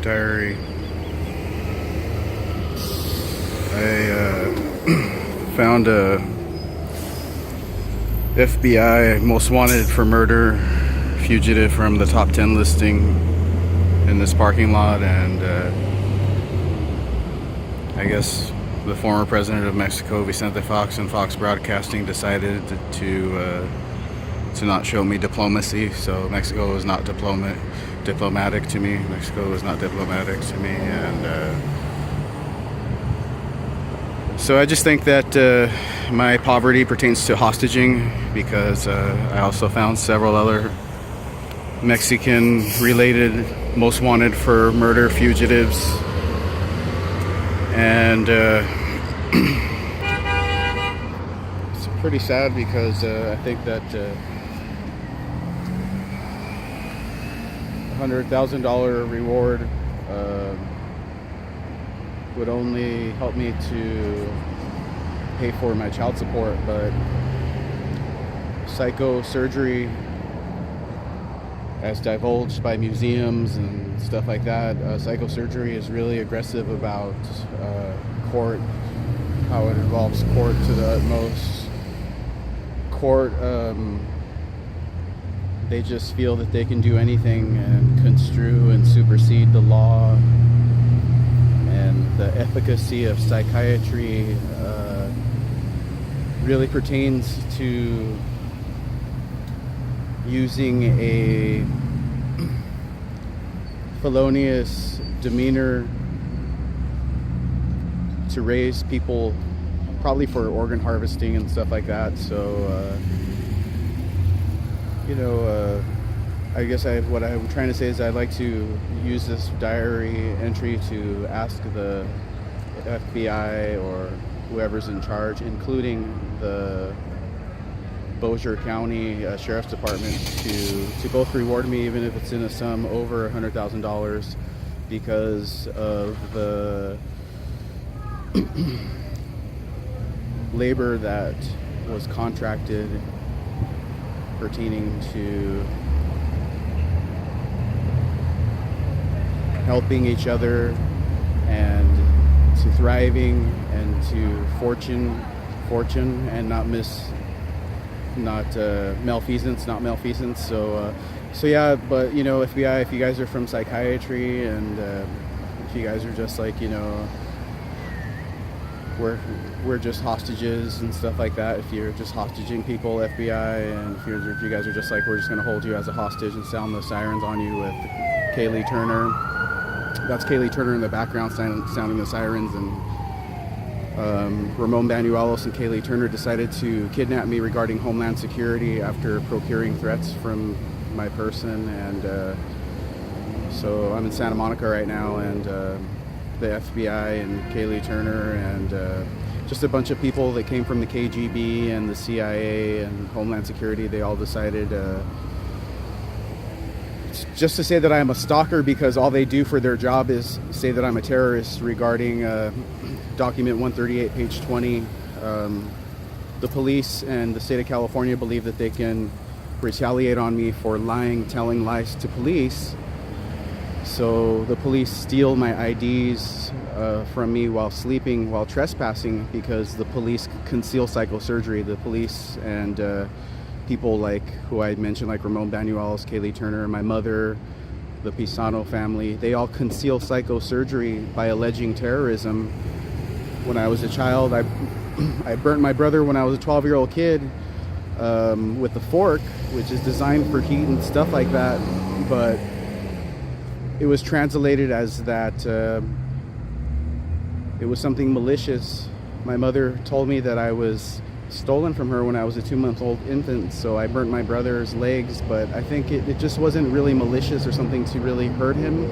Diary. I found a FBI most wanted for murder fugitive from the top 10 listing in this parking lot, and I guess the former president of Mexico, Vicente Fox, and Fox Broadcasting decided to not show me diplomacy. So Mexico was not diplomatic to me. Mexico was not diplomatic to me, and so I just think that my poverty pertains to hostaging, because I also found several other Mexican-related most wanted for murder fugitives, and it's pretty sad because I think that $100,000 reward would only help me to pay for my child support, but psychosurgery, as divulged by museums and stuff like that, psychosurgery is really aggressive about court, how it involves court to the utmost. Court, they just feel that they can do anything and construe and supersede the law. And the efficacy of psychiatry really pertains to using a felonious demeanor to raise people, probably for organ harvesting and stuff like that. So, I guess what I'm trying to say is I'd like to use this diary entry to ask the FBI or whoever's in charge, including the Bossier County Sheriff's Department, to both reward me, even if it's in a sum over $100,000, because of the labor that was contracted pertaining to helping each other and to thriving and to fortune and not malfeasance. So yeah, but FBI, if you guys are from psychiatry, and if you guys are just like, we're just hostages and stuff like that, if you're just hostaging people, FBI, and if you guys are just like, we're just going to hold you as a hostage and sound the sirens on you with Kaylee Turner. That's Kaylee Turner in the background sounding the sirens, and Ramon Banuelos and Kaylee Turner decided to kidnap me regarding Homeland Security after procuring threats from my person. And so I'm in Santa Monica right now, and the FBI and Kaylee Turner and just a bunch of people that came from the KGB and the CIA and Homeland Security, they all decided just to say that I am a stalker, because all they do for their job is say that I'm a terrorist regarding document 138, page 20. The police and the state of California believe that they can retaliate on me for telling lies to police. So the police steal my IDs from me while sleeping, while trespassing, because the police conceal psychosurgery. The police and people like who I mentioned, like Ramon Banuelos, Kaylee Turner, my mother, the Pisano family, they all conceal psychosurgery by alleging terrorism. When I was a child, I burnt my brother when I was a 12-year-old kid with a fork, which is designed for heat and stuff like that, but it was translated as that it was something malicious. My mother told me that I was stolen from her when I was a 2-month-old infant, so I burnt my brother's legs, but I think it just wasn't really malicious or something to really hurt him.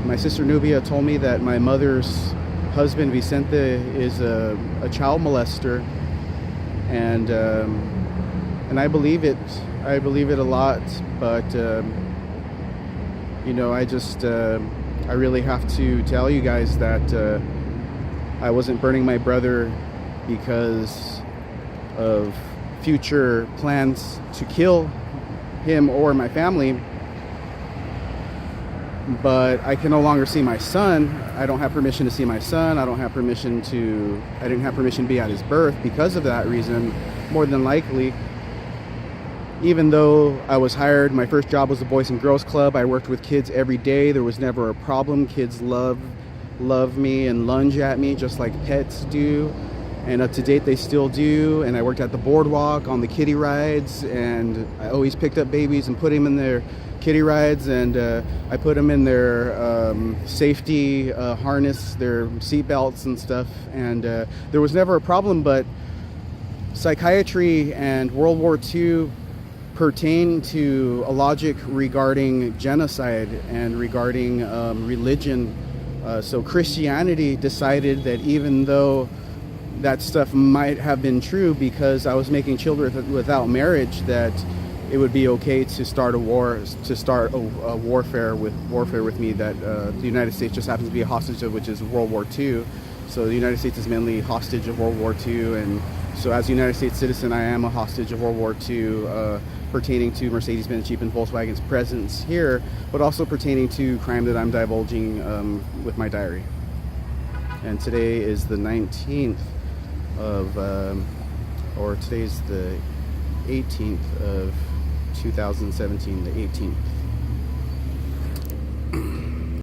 My sister Nubia told me that my mother's husband Vicente is a child molester, and I believe it. I believe it a lot, but I really have to tell you guys that I wasn't burning my brother because of future plans to kill him or my family. but I can no longer see my son. I don't have permission to see my son. I didn't have permission to be at his birth because of that reason, more than likely. Even though I was hired, my first job was the Boys and Girls Club. I worked with kids every day. There was never a problem. Kids love me and lunge at me just like pets do. And up to date, they still do. And I worked at the boardwalk on the kiddie rides, and I always picked up babies and put them in their kiddie rides, and I put them in their safety harness, their seat belts and stuff. And there was never a problem, but psychiatry and World War II pertain to a logic regarding genocide and regarding religion. So Christianity decided that even though that stuff might have been true because I was making children without marriage, that it would be okay to start a war, to start a warfare with me, that the United States just happens to be a hostage of, which is World War II. So the United States is mainly hostage of World War II, and so as a United States citizen, I am a hostage of World War II, pertaining to Mercedes-Benz, Jeep, and Volkswagen's presence here, but also pertaining to crime that I'm divulging with my diary. And today is the 19th of, or today's the 18th of 2017, the 18th.